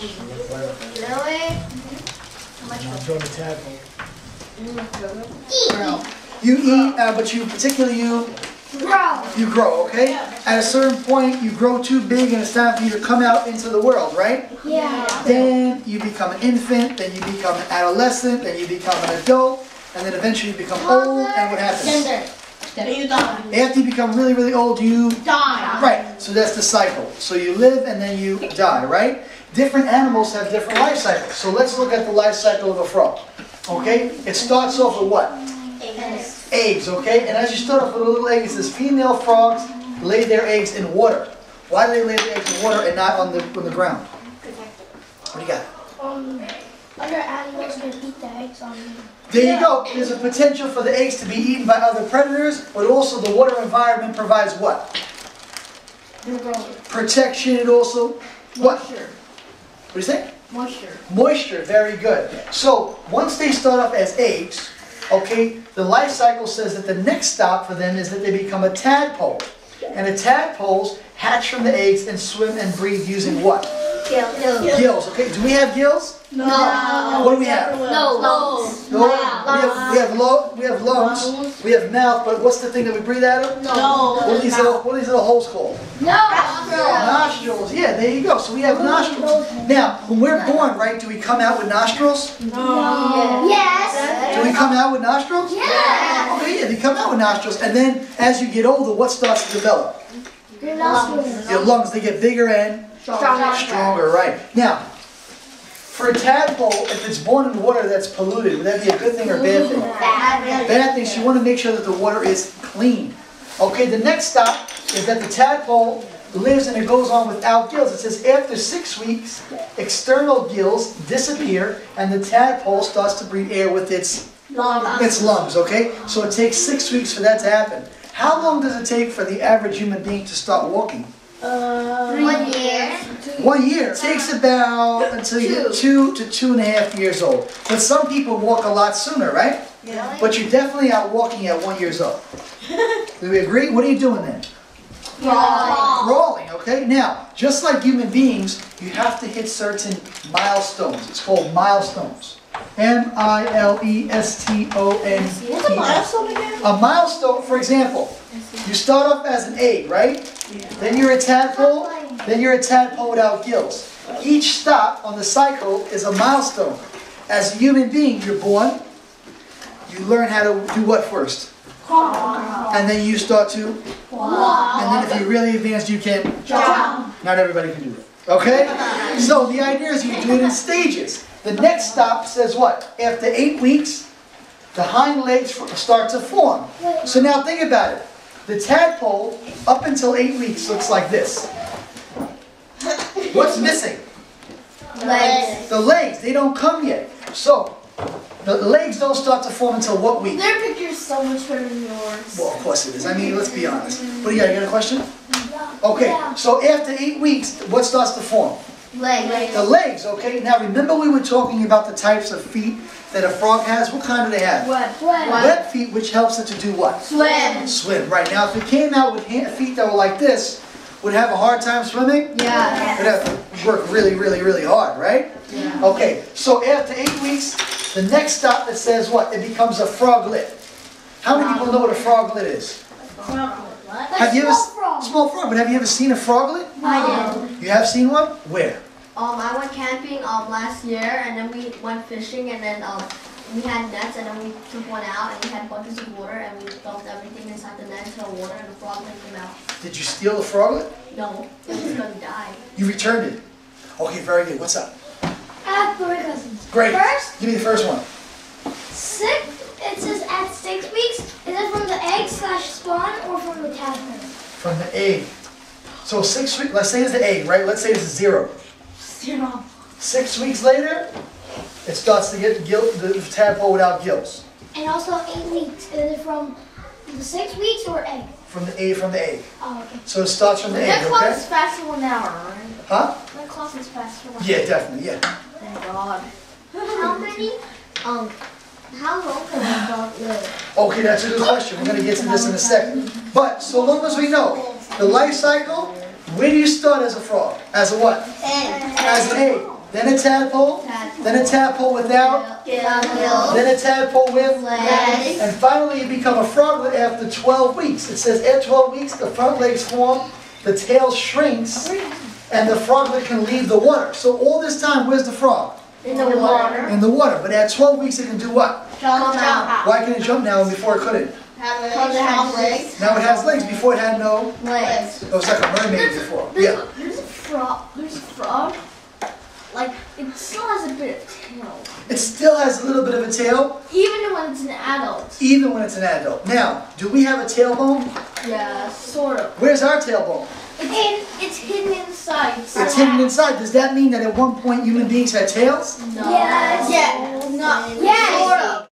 Really? I'm throwing a tadpole. You eat, but you particularly you grow, okay? At a certain point, you grow too big and it's time for you to come out into the world, right? Yeah. Then you become an infant, then you become an adolescent, then you become an adult, and then eventually you become old, and what happens? You die. After you become really, really old, you Die. Right, so that's the cycle. So you live and then you die, right? Different animals have different life cycles. So let's look at the life cycle of a frog. Okay? It starts off with what? Eggs. Eggs, okay? And as you start off with a little egg, it says female frogs lay their eggs in water. Why do they lay their eggs in water and not on the ground? What do you got? Other animals can eat the eggs on them. There you go. There's a potential for the eggs to be eaten by other predators, but also the water environment provides what? Protection. It also what? Moisture. What do you say? Moisture. Moisture. Very good. So once they start off as eggs, okay, the life cycle says that the next stop for them is that they become a tadpole, and the tadpoles hatch from the eggs and swim and breathe using what? Gills. Okay. Do we have gills? No. What do we have? No. No, we have lungs, we have mouth, but what's the thing that we breathe out of? No. What are these little holes called? Nostrils. Yeah, there you go. So we have nostrils. Now, when we're born, right, do we come out with nostrils? No. Yes. Do we come out with nostrils? Yes. Okay, yeah, they come out with nostrils. And then, as you get older, what starts to develop? Your nostrils. Your lungs, they get bigger and stronger, right? Now, for a tadpole, if it's born in water that's polluted, would that be a good thing or a bad thing? Bad thing. So you want to make sure that the water is clean. Okay, the next stop is that the tadpole lives and it goes on without gills. It says after 6 weeks, external gills disappear and the tadpole starts to breathe air with its lungs. Okay, so it takes 6 weeks for that to happen. How long does it take for the average human being to start walking? 1 year. 1 year. It takes about until you get 2 to 2.5 years old. But some people walk a lot sooner, right? Really? But you're definitely out walking at 1 year old. Do we agree? What are you doing then? Crawling, okay? Now, just like human beings, you have to hit certain milestones. It's called milestones. M-I-L-E-S-T-O-N-E. What's a milestone again? A milestone, for example, you start off as an egg, right? Then you're a tadpole, then you're a tadpole without gills. Each stop on the cycle is a milestone. As a human being, you're born, you learn how to do what first? And then you start to and then if you're really advanced, you can Jump. Not everybody can do that. Okay? So the idea is you do it in stages. The next stop says what? After 8 weeks, the hind legs start to form. So now think about it. The tadpole, up until 8 weeks, looks like this. What's missing? Legs. The legs. They don't come yet. So, the legs don't start to form until what week? Their picture's so much better than yours. Well, of course it is. I mean, let's be honest. What do you got? You got a question? Okay, so after 8 weeks, what starts to form? Legs. The legs, okay? Now remember we were talking about the types of feet that a frog has? What kind do they have? Web feet, which helps it to do what? Swim. Swim, right. Now if it came out with feet that were like this, would it have a hard time swimming? Yeah. It would have to work really, really, really hard, right? Yeah. Okay, so after 8 weeks, the next stop that says what? It becomes a froglet. How many people know what a froglet is? Have you ever small frog? But have you ever seen a froglet? I did. You have seen one? Where? I went camping last year, and then we went fishing, and then we had nets, and then we took one out, and we had buckets of water, and we dumped everything inside the net into the water, and the frog came out. Did you steal the froglet? No, it was gonna die. You returned it. Okay, very good. What's up? I have 3 cousins. Great. First, Give me the first one. it says at 6 weeks. Is it from the egg/spawn or from the tadpole? From the egg. So 6 weeks, let's say it's the egg, right? Let's say it's 0. 0. 6 weeks later, it starts to get the tadpole without gills. And also 8 weeks. Is it from the 6 weeks or egg? From the egg. Oh, okay. So it starts from the egg, That clock okay? is faster than an hour, right? Huh? My clock is faster. Yeah, definitely, yeah. Thank God. How many? How long can a dog live? Okay, that's a good question. We're going to get to this in a second. But so long as we know the life cycle, where do you start as a frog? As a what? Egg. As an egg. then a tadpole, then a tadpole without, then a tadpole with, Legs. and finally you become a froglet after 12 weeks. It says after 12 weeks the front legs form, the tail shrinks, and the froglet can leave the water. So all this time, where's the frog? In the water. In the water. But at 12 weeks it can do what? Jump out. Why can it jump now and before it couldn't? Because it has legs. Now it has legs. Before it had no. Legs. It was like a mermaid before. Yeah. There's a frog. Like, it still has a bit of tail. It still has a little bit of a tail, Even when it's an adult. even when it's an adult. Now, do we have a tailbone? Yes. Sort of. Where's our tailbone? It's hidden inside. It's hidden inside. Does that mean that at one point human beings had tails? No. Yes. Yeah. No. Yes. Sort of.